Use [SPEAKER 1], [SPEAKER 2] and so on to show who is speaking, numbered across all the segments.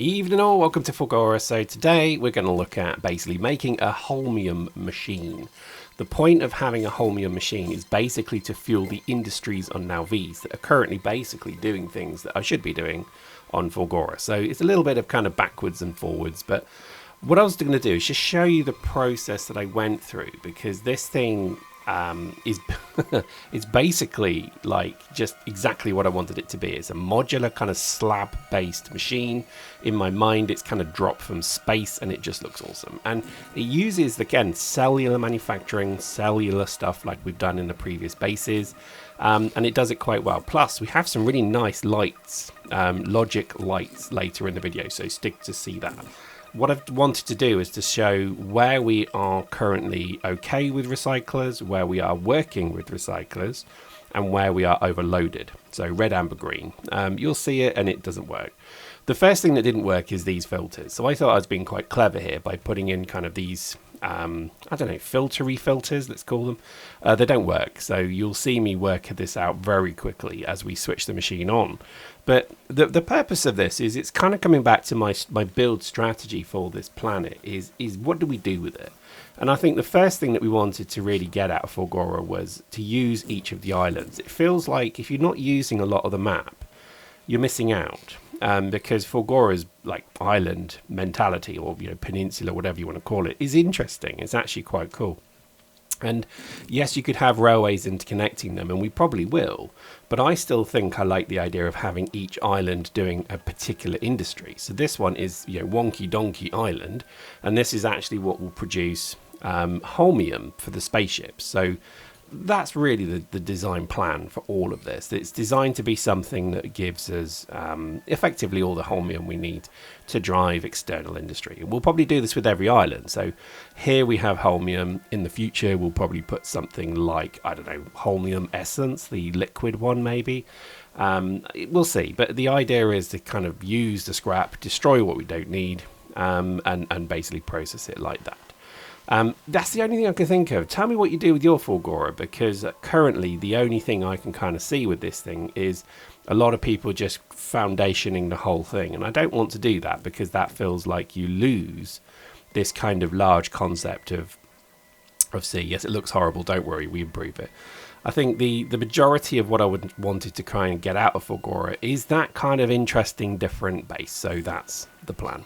[SPEAKER 1] Evening all, welcome to Fulgora. So today we're going to look at basically making a holmium machine. The point of having a holmium machine is basically to fuel the industries on Nauvis that are currently basically doing things that I should be doing on Fulgora. So it's a little bit of kind of backwards and forwards, but what I was going to do is just show you the process that I went through, because this thing is it's basically like just exactly what I wanted it to be. It's a modular kind of slab based machine. In my mind, it's kind of dropped from space and it just looks awesome, and it uses, again, cellular manufacturing, cellular stuff like we've done in the previous bases, and it does it quite well. Plus we have some really nice lights, logic lights later in the video, so stick to see that. What I've wanted to do is to show where we are currently okay with recyclers, where we are working with recyclers, and where we are overloaded. So red, amber, green. You'll see it and it doesn't work. The first thing that didn't work is these filters. So I thought I was being quite clever here by putting in kind of these, I don't know, filtery filters, let's call them. They don't work. So you'll see me work this out very quickly as we switch the machine on. But the purpose of this is, it's kind of coming back to my build strategy for this planet is what do we do with it? And I think the first thing that we wanted to really get out of Fulgora was to use each of the islands. It feels like if you're not using a lot of the map, you're missing out, because Fulgora's like island mentality, or peninsula, whatever you want to call it, is interesting. It's actually quite cool. And yes, you could have railways interconnecting them, and we probably will, but I still think I like the idea of having each island doing a particular industry. So this one is, Wonky Donkey Island, and this is actually what will produce holmium for the spaceships. So that's really the design plan for all of this. It's designed to be something that gives us effectively all the holmium we need to drive external industry. We'll probably do this with every island. So here we have holmium. In the future, we'll probably put something like, I don't know, holmium essence, the liquid one maybe. We'll see. But the idea is to kind of use the scrap, destroy what we don't need, and basically process it like that. That's the only thing I can think of. Tell me what you do with your Fulgora, because currently the only thing I can kind of see with this thing is a lot of people just foundationing the whole thing, and I don't want to do that, because that feels like you lose this kind of large concept of see, yes, it looks horrible, don't worry, we improve it. I think the majority of what I wanted to kind of get out of Fulgora is that kind of interesting different base, so that's the plan.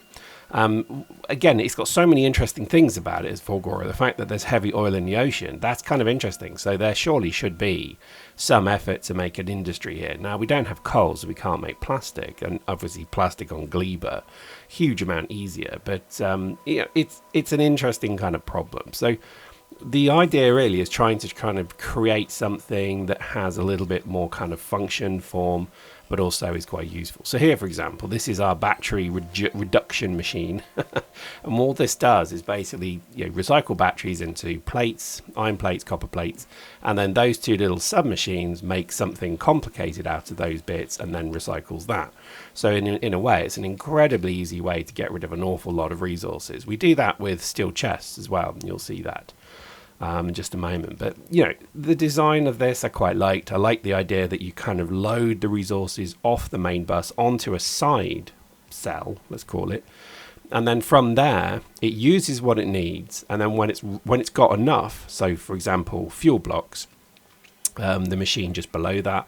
[SPEAKER 1] Again, it's got so many interesting things about it as Fulgora. The fact that there's heavy oil in the ocean, that's kind of interesting. So there surely should be some effort to make an industry here. Now, we don't have coal, so we can't make plastic, and obviously plastic on Gleba, huge amount easier. But it's an interesting kind of problem. So the idea really is trying to kind of create something that has a little bit more kind of function, form, but also is quite useful. So here, for example, this is our battery reduction machine. And all this does is basically recycle batteries into plates, iron plates, copper plates, and then those two little sub-machines make something complicated out of those bits and then recycles that. So in a way, it's an incredibly easy way to get rid of an awful lot of resources. We do that with steel chests as well, and you'll see that in just a moment. But the design of this I quite liked. I like the idea that you kind of load the resources off the main bus onto a side cell, let's call it, and then from there it uses what it needs, and then when it's got enough, so for example fuel blocks, the machine just below that,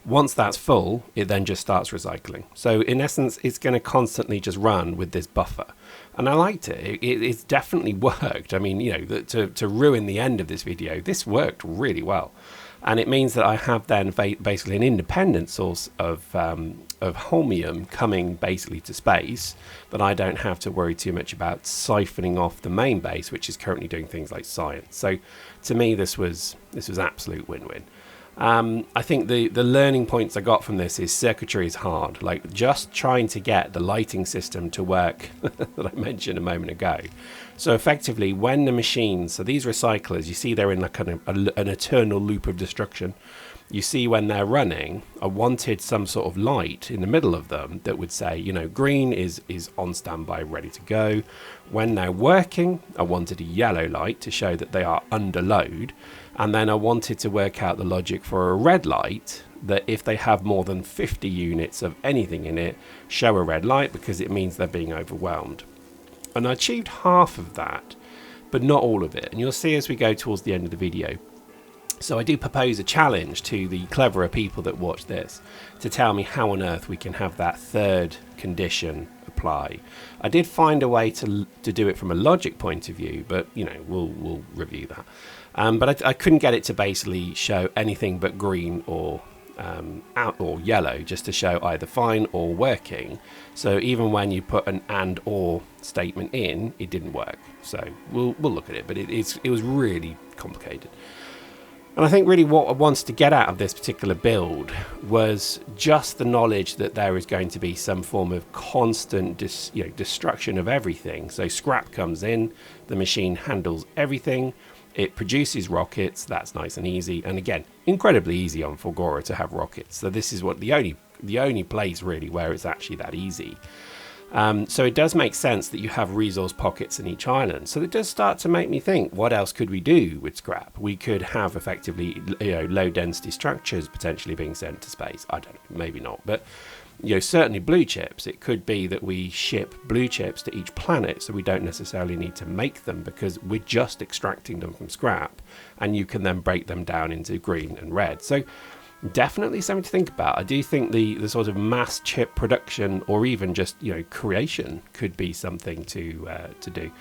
[SPEAKER 1] once that's full, it then just starts recycling. So in essence, it's going to constantly just run with this buffer. And I liked it. It's definitely worked. I mean, to ruin the end of this video, this worked really well. And it means that I have then basically an independent source of holmium coming basically to space, that I don't have to worry too much about siphoning off the main base, which is currently doing things like science. So to me, this was absolute win-win. I think the learning points I got from this is circuitry is hard. Like just trying to get the lighting system to work that I mentioned a moment ago. So effectively, when the machines, so these recyclers, you see they're in like an eternal loop of destruction. You see when they're running, I wanted some sort of light in the middle of them that would say, green is on standby, ready to go. When they're working, I wanted a yellow light to show that they are under load. And then I wanted to work out the logic for a red light that if they have more than 50 units of anything in it, show a red light because it means they're being overwhelmed. And I achieved half of that, but not all of it. And you'll see as we go towards the end of the video. So I do propose a challenge to the cleverer people that watch this to tell me how on earth we can have that third condition apply. I did find a way to do it from a logic point of view, but you know, we'll review that. But I couldn't get it to basically show anything but green or out or yellow, just to show either fine or working. So even when you put an and or statement in, it didn't work. So we'll look at it, but it was really complicated. And I think really what I wanted to get out of this particular build was just the knowledge that there is going to be some form of constant destruction of everything. So scrap comes in, the machine handles everything, it produces rockets. That's nice and easy, and again, incredibly easy on Fulgora to have rockets. So this is what the only place really where it's actually that easy. So it does make sense that you have resource pockets in each island. So it does start to make me think, what else could we do with scrap? We could have effectively, low density structures potentially being sent to space. I don't know, maybe not, but certainly blue chips. It could be that we ship blue chips to each planet, so we don't necessarily need to make them because we're just extracting them from scrap, and you can then break them down into green and red. So definitely something to think about. I do think the sort of mass chip production, or even just creation, could be something to do.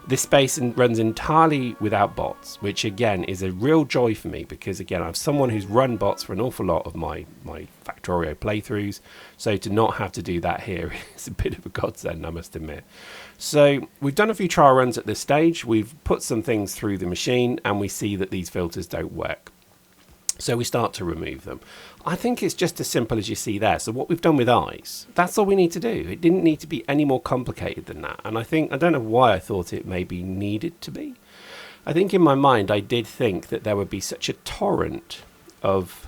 [SPEAKER 1] This space runs entirely without bots, which again is a real joy for me because again I'm someone who's run bots for an awful lot of my Factorio playthroughs, so to not have to do that here is a bit of a godsend, I must admit. So we've done a few trial runs at this stage, we've put some things through the machine, and we see that these filters don't work. So we start to remove them. I think it's just as simple as you see there. So what we've done with ice, that's all we need to do. It didn't need to be any more complicated than that. And I don't know why I thought it maybe needed to be. I think in my mind, I did think that there would be such a torrent of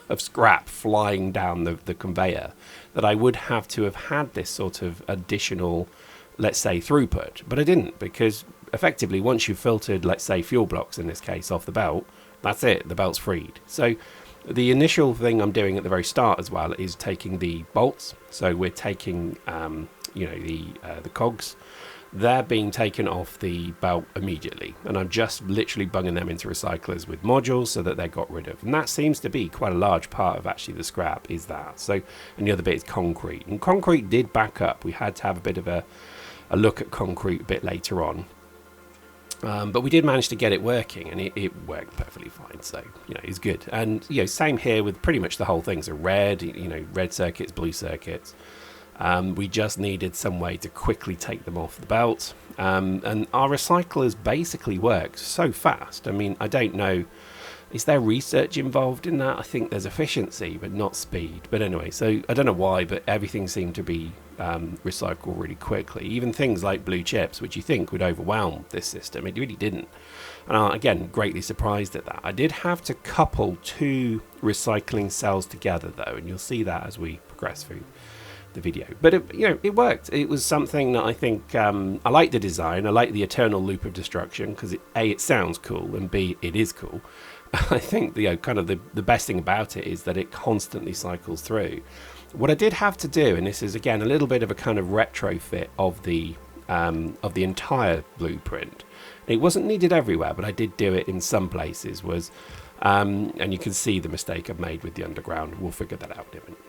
[SPEAKER 1] of scrap flying down the conveyor that I would have to have had this sort of additional, let's say, throughput. But I didn't, because effectively once you've filtered, let's say, fuel blocks in this case off the belt, that's it, the belt's freed. So the initial thing I'm doing at the very start as well is taking the bolts. So we're taking the cogs. They're being taken off the belt immediately, and I'm just literally bunging them into recyclers with modules so that they're got rid of. And that seems to be quite a large part of actually the scrap, is that. So, and the other bit is concrete, and concrete did back up. We had to have a bit of a look at concrete a bit later on. But we did manage to get it working, and it worked perfectly fine. So, it's good. And, same here with pretty much the whole thing. So red, red circuits, blue circuits. We just needed some way to quickly take them off the belt. And our recyclers basically worked so fast. I mean, I don't know, is there research involved in that? I think there's efficiency, but not speed. But anyway, so I don't know why, but everything seemed to be recycled really quickly. Even things like blue chips, which you think would overwhelm this system, it really didn't. And again, greatly surprised at that. I did have to couple two recycling cells together though, and you'll see that as we progress through the video. But it worked. It was something that I think I like the design. I like the eternal loop of destruction because it sounds cool, and B, it is cool. I think kind of the best thing about it is that it constantly cycles through. What I did have to do, and this is again a little bit of a kind of retrofit of the entire blueprint. It wasn't needed everywhere, but I did do it in some places. And you can see the mistake I've made with the underground. We'll figure that out in a minute.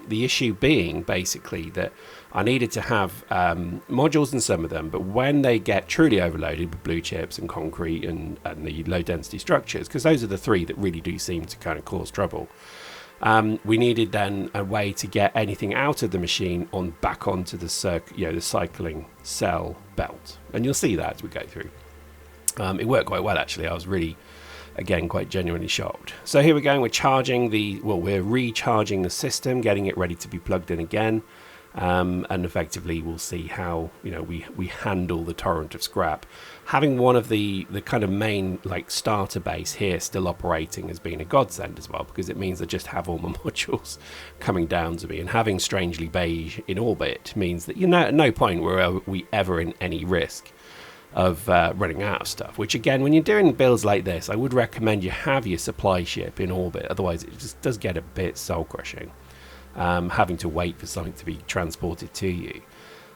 [SPEAKER 1] The issue being basically that I needed to have modules in some of them, but when they get truly overloaded with blue chips and concrete and the low density structures, because those are the three that really do seem to kind of cause trouble, we needed then a way to get anything out of the machine back onto the cycling cell belt, and you'll see that as we go through. It worked quite well actually. I was really, again, quite genuinely shocked. So here we're going, we're recharging the system, getting it ready to be plugged in again, and effectively we'll see how we handle the torrent of scrap. Having one of the kind of main starter base here still operating has been a godsend as well, because it means I just have all my modules coming down to me, and having Strangely Beige in orbit means that at no point were we ever in any risk running out of stuff. Which again, when you're doing builds like this, I would recommend you have your supply ship in orbit. Otherwise, it just does get a bit soul crushing, having to wait for something to be transported to you.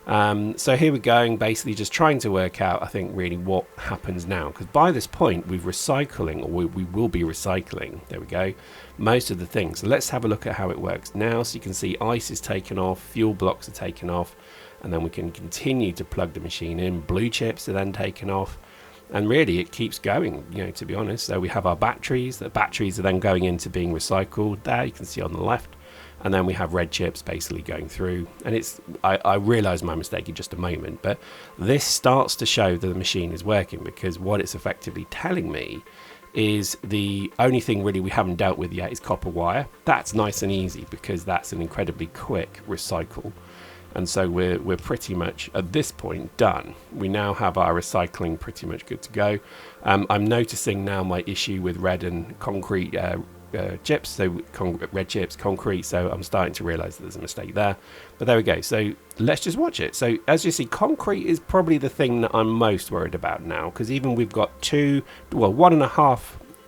[SPEAKER 1] So here we're going, basically just trying to work out, I think, really what happens now, because by this point we're recycling, or we will be recycling, there we go, most of the things. So let's have a look at how it works now. So you can see ice is taken off, fuel blocks are taken off, and then we can continue to plug the machine in. Blue chips are then taken off, and really it keeps going, you know, to be honest. So we have our batteries. The batteries are then going into being recycled there, you can see on the left. And then we have red chips basically going through. And it's, I realised my mistake in just a moment, but this starts to show that the machine is working, because what it's effectively telling me is the only thing really we haven't dealt with yet is copper wire. That's nice and easy because that's an incredibly quick recycle. And so we're pretty much at this point done. We now have our recycling pretty much good to go. I'm noticing now my issue with red and concrete chips, so red chips, concrete, so I'm starting to realize that there's a mistake there. But there we go. So let's just watch it. So as you see, concrete is probably the thing that I'm most worried about now, because even we've got 1.5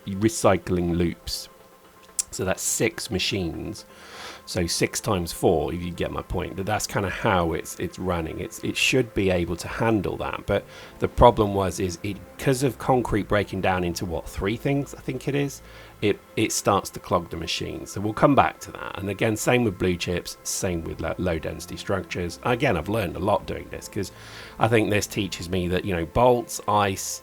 [SPEAKER 1] recycling loops, so that's 6 machines. So 6 times 4, if you get my point. But that's kind of how it's running. It should be able to handle that. But the problem is because of concrete breaking down into 3 things, I think it is. It starts to clog the machine. So we'll come back to that. And again, same with blue chips, same with low density structures. Again, I've learned a lot doing this, because I think this teaches me that, you know, bolts, ice,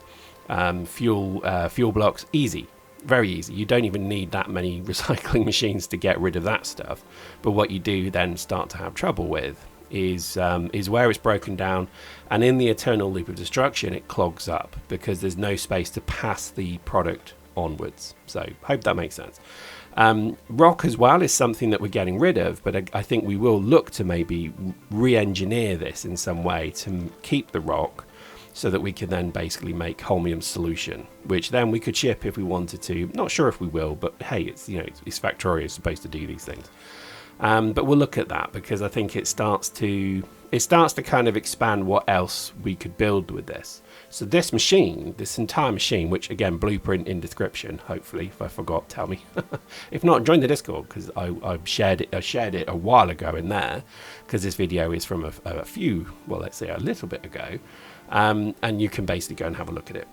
[SPEAKER 1] fuel blocks, easy. Very easy. You don't even need that many recycling machines to get rid of that stuff. But what you do then start to have trouble with is where it's broken down, and in the eternal loop of destruction it clogs up because there's no space to pass the product onwards. So hope that makes sense. Rock as well is something that we're getting rid of, but I think we will look to maybe re-engineer this in some way to keep the rock, so that we can then basically make holmium solution, which then we could ship if we wanted to. Not sure if we will, but hey, it's, you know, it's Factorio is supposed to do these things. But we'll look at that, because I think it starts to kind of expand what else we could build with this. So this machine, this entire machine, which again, blueprint in description, hopefully, if I forgot, tell me. If not, join the Discord, because I shared it a while ago in there, because this video is from a few, well, let's say a little bit ago. And you can basically go and have a look at it.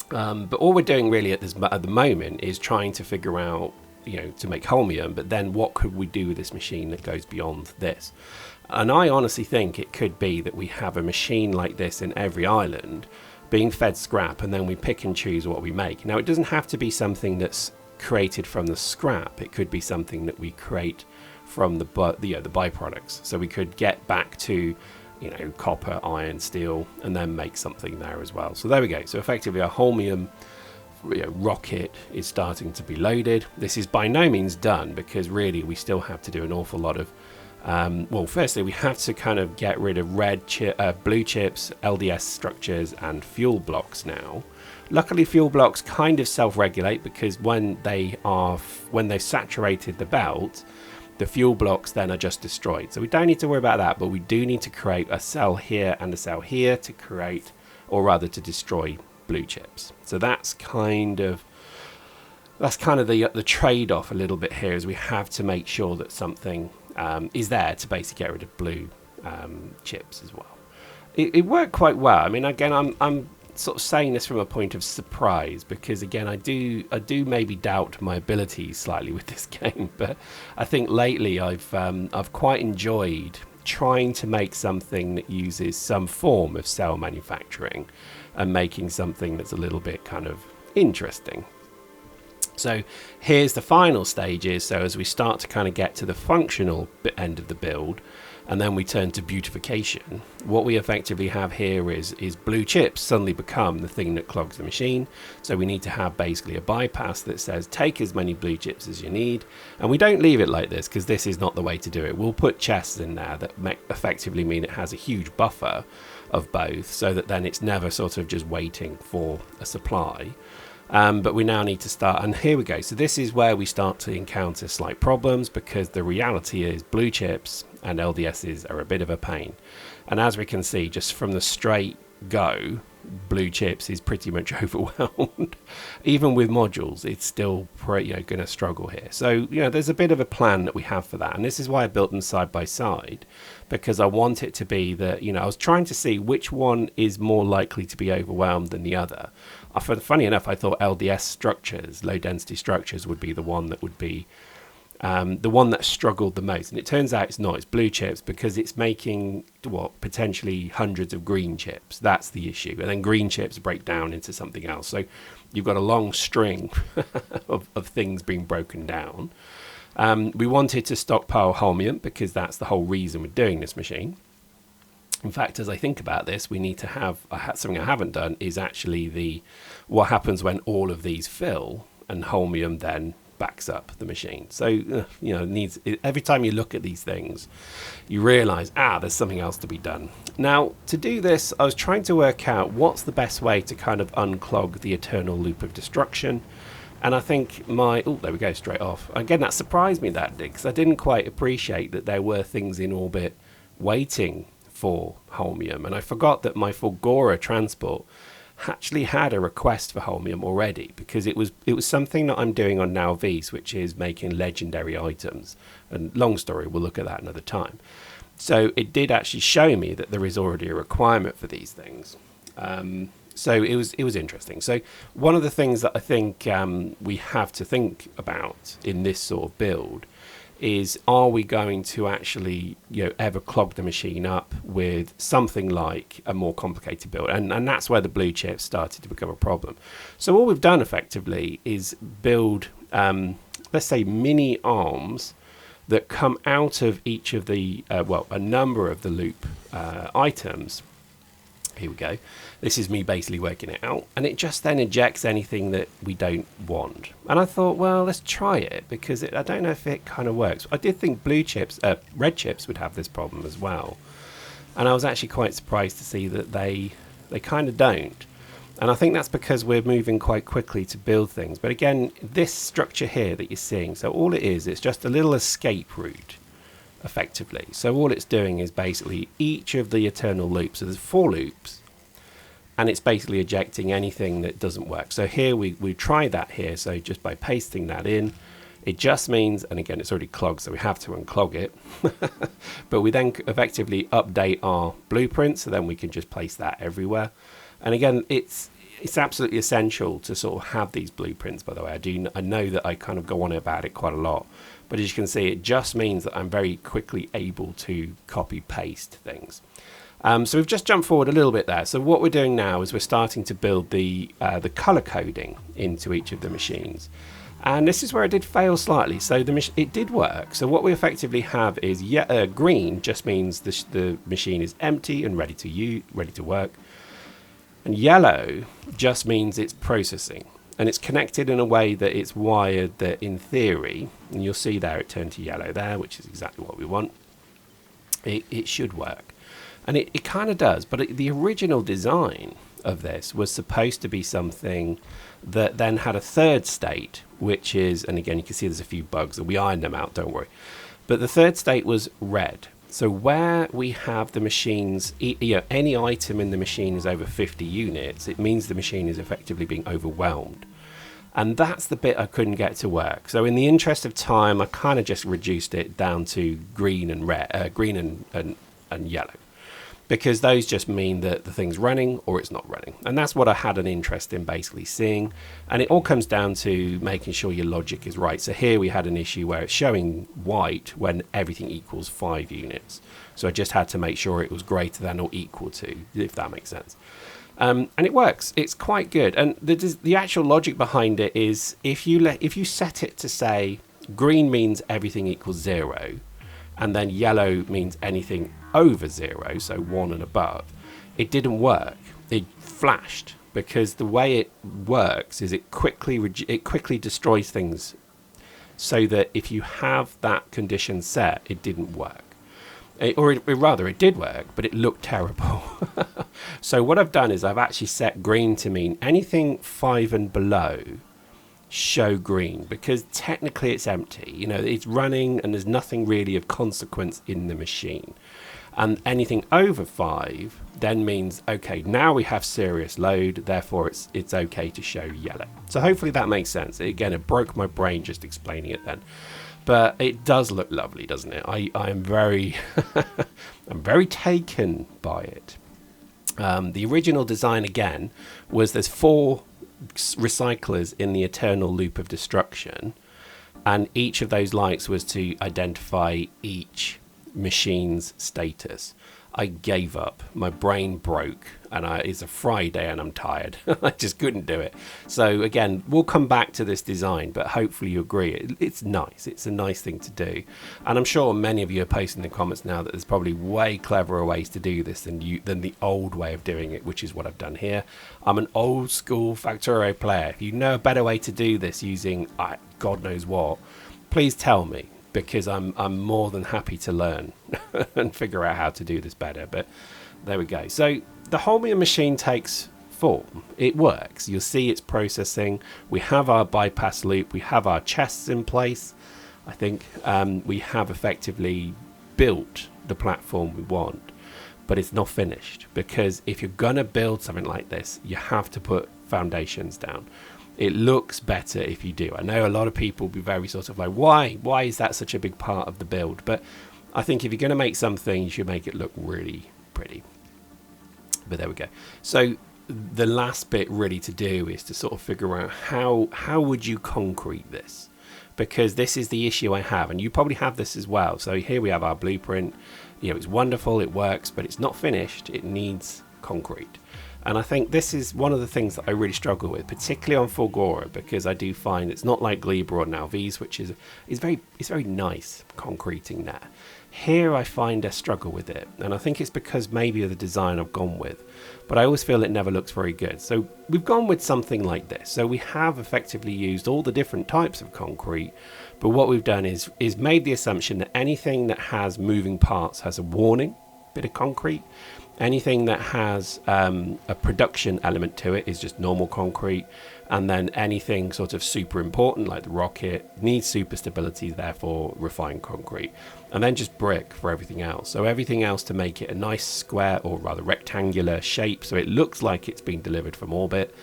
[SPEAKER 1] But all we're doing really at the moment is trying to figure out, you know, to make holmium, but then what could we do with this machine that goes beyond this? And I honestly think it could be that we have a machine like this in every island being fed scrap, and then we pick and choose what we make. Now, it doesn't have to be something that's created from the scrap. It could be something that we create from the byproducts. So we could get back to, you know, copper, iron, steel, and then make something there as well. So there we go. So effectively our holmium rocket is starting to be loaded. This is by no means done, because really we still have to do an awful lot of well, firstly we have to kind of get rid of blue chips, LDS structures, and fuel blocks now. Luckily fuel blocks kind of self-regulate, because when they've saturated the belt, the fuel blocks then are just destroyed. So we don't need to worry about that, but we do need to create a cell here and a cell here to create, or rather to destroy, blue chips. So that's kind of the trade-off a little bit here, is we have to make sure that something is there to basically get rid of blue chips as well. It worked quite well. I mean, again, I'm sort of saying this from a point of surprise, because again, I do maybe doubt my abilities slightly with this game, but I think lately I've quite enjoyed trying to make something that uses some form of cell manufacturing and making something that's a little bit kind of interesting. So here's the final stages. So as we start to kind of get to the functional end of the build, and then we turn to beautification, what we effectively have here is blue chips suddenly become the thing that clogs the machine. So we need to have basically a bypass that says take as many blue chips as you need, and we don't leave it like this, because this is not the way to do it. We'll put chests in there that effectively mean it has a huge buffer of both, so that then it's never sort of just waiting for a supply. But we now need to start, and here we go. So this is where we start to encounter slight problems, because the reality is blue chips and LDSs are a bit of a pain. And as we can see, just from the straight go, blue chips is pretty much overwhelmed. Even with modules, it's still going to struggle here. So there's a bit of a plan that we have for that, and this is why I built them side by side, because I want it to be that I was trying to see which one is more likely to be overwhelmed than the other. Funny enough, I thought LDS structures, low density structures, would be the one that would be the one that struggled the most. And it turns out it's not. It's blue chips, because it's making potentially hundreds of green chips. That's the issue. And then green chips break down into something else. So you've got a long string of things being broken down. We wanted to stockpile holmium, because that's the whole reason we're doing this machine. In fact, as I think about this, we need to have something I haven't done, is actually what happens when all of these fill and holmium then backs up the machine. So every time you look at these things, you realize there's something else to be done. Now, to do this, I was trying to work out what's the best way to kind of unclog the eternal loop of destruction. And I think there we go, straight off. Again, that surprised me, that did, because I didn't quite appreciate that there were things in orbit waiting for holmium. And I forgot that my Fulgora transport actually had a request for holmium already, because it was something that I'm doing on Nauvis, which is making legendary items. And long story, we'll look at that another time. So it did actually show me that there is already a requirement for these things. So it was interesting. So one of the things that I think we have to think about in this sort of build is, are we going to actually ever clog the machine up with something like a more complicated build? And that's where the blue chips started to become a problem. So all we've done effectively is build let's say mini arms that come out of each of the a number of the loop items. Here we go. This is me basically working it out, and it just then ejects anything that we don't want. And I thought, well, let's try it, because I don't know if it kind of works. I did think red chips would have this problem as well, and I was actually quite surprised to see that they kind of don't. And I think that's because we're moving quite quickly to build things. But again, this structure here that you're seeing, so all it is, it's just a little escape route, effectively. So all it's doing is basically each of the eternal loops, so there's 4 loops, and it's basically ejecting anything that doesn't work. So here we try that here, so just by pasting that in, it just means, and again it's already clogged, so we have to unclog it, but we then effectively update our blueprint, so then we can just place that everywhere. And again, it's absolutely essential to sort of have these blueprints, by the way. I know that I kind of go on about it quite a lot, but as you can see, it just means that I'm very quickly able to copy paste things. So we've just jumped forward a little bit there. So what we're doing now is we're starting to build the color coding into each of the machines. And this is where it did fail slightly. So it did work. So what we effectively have is green just means the machine is empty and ready to work. And yellow just means it's processing. And it's connected in a way that it's wired that, in theory, and you'll see there it turned to yellow there, which is exactly what we want. It should work. And it kind of does. But the original design of this was supposed to be something that then had a third state, which is, and again, you can see there's a few bugs, and we ironed them out, don't worry. But the third state was red. So where we have the machines, any item in the machine is over 50 units, it means the machine is effectively being overwhelmed. And that's the bit I couldn't get to work. So in the interest of time, I kind of just reduced it down to green and red, green and yellow, because those just mean that the thing's running or it's not running. And that's what I had an interest in basically seeing. And it all comes down to making sure your logic is right. So here we had an issue where it's showing white when everything equals 5 units. So I just had to make sure it was greater than or equal to, if that makes sense. And it works. It's quite good. And the actual logic behind it is if you set it to say green means everything equals 0, and then yellow means anything over 0, so 1 and above, it didn't work. It flashed, because the way it works is it quickly destroys things, so that if you have that condition set, it didn't work. It did work, but it looked terrible. So what I've done is I've actually set green to mean anything 5 and below show green, because technically it's empty. It's running and there's nothing really of consequence in the machine. And anything over 5 then means, okay, now we have serious load, therefore it's okay to show yellow. So hopefully that makes sense. Again, it broke my brain just explaining it then. But it does look lovely, doesn't it? I am very, I'm very taken by it. The original design, again, was there's 4 recyclers in the eternal loop of destruction, and each of those lights was to identify each machine's status. I gave up. My brain broke, and it's a Friday and I'm tired. I just couldn't do it. So again, we'll come back to this design, but hopefully you agree. It's nice. It's a nice thing to do. And I'm sure many of you are posting in the comments now that there's probably way cleverer ways to do this than the old way of doing it, which is what I've done here. I'm an old school Factorio player. If you know a better way to do this using God knows what, please tell me, because I'm more than happy to learn and figure out how to do this better. But there we go. So the Holmium machine takes form. It works. You'll see it's processing. We have our bypass loop. We have our chests in place. I think we have effectively built the platform we want, but it's not finished, because if you're going to build something like this, you have to put foundations down. It looks better if you do. I know a lot of people will be very sort of like, why is that such a big part of the build? But I think if you're going to make something, you should make it look really pretty. But there we go. So the last bit really to do is to sort of figure out how would you concrete this? Because this is the issue I have, and you probably have this as well. So here we have our blueprint. You know, it's wonderful, it works, but it's not finished. It needs concrete. And I think this is one of the things that I really struggle with, particularly on Fulgora, because I do find it's not like Gleba or Nauvis, which is very nice concreting there. Here I find I struggle with it, and I think it's because maybe of the design I've gone with, but I always feel it never looks very good. So we've gone with something like this. So we have effectively used all the different types of concrete, but what we've done is made the assumption that anything that has moving parts has a warning bit of concrete. Anything that has a production element to it is just normal concrete, and then anything sort of super important like the rocket needs super stability, therefore refined concrete, and then just brick for everything else. So everything else to make it a nice square, or rather rectangular shape, so it looks like it's been delivered from orbit.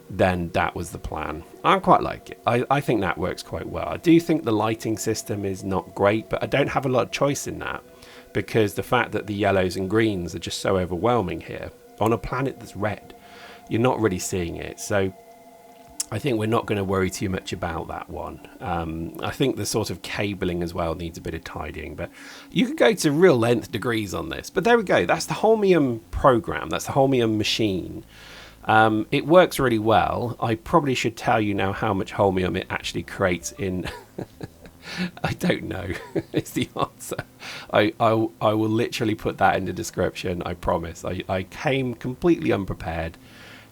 [SPEAKER 1] Then that was the plan. I quite like it. I think that works quite well. I do think the lighting system is not great, but I don't have a lot of choice in that, because the fact that the yellows and greens are just so overwhelming here on a planet that's red, you're not really seeing it. So I think we're not going to worry too much about that one. I think the sort of cabling as well needs a bit of tidying, but you could go to real length degrees on this. But there we go. That's the Holmium program. That's the Holmium machine. It works really well. I probably should tell you now how much Holmium it actually creates in... I don't know. It's the answer. I will literally put that in the description, I promise. I came completely unprepared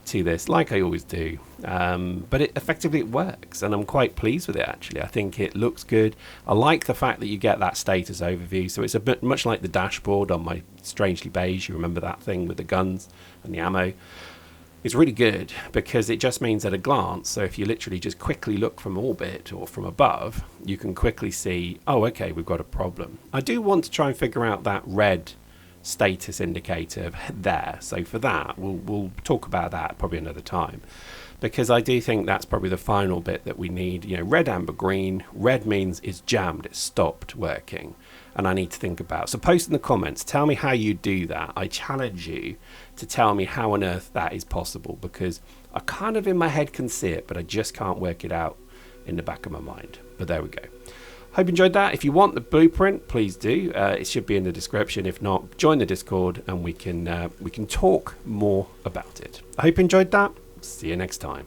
[SPEAKER 1] to this, like I always do. But effectively it works, and I'm quite pleased with it, actually. I think it looks good. I like the fact that you get that status overview. So it's a bit much like the dashboard on my Strangely Beige. You remember that thing with the guns and the ammo? It's really good because it just means at a glance, so if you literally just quickly look from orbit or from above, you can quickly see, oh, okay, we've got a problem. I do want to try and figure out that red status indicator there. So for that, we'll talk about that probably another time, because I do think that's probably the final bit that we need. You know, red, amber, green. Red means it's jammed, it's stopped working, and I need to think about. So post in the comments, tell me how you do that. I challenge you to tell me how on earth that is possible, because I kind of in my head can see it, but I just can't work it out in the back of my mind. But there we go. Hope you enjoyed that. If you want the blueprint, please do. It should be in the description. If not, join the Discord and we can talk more about it. I hope you enjoyed that. See you next time.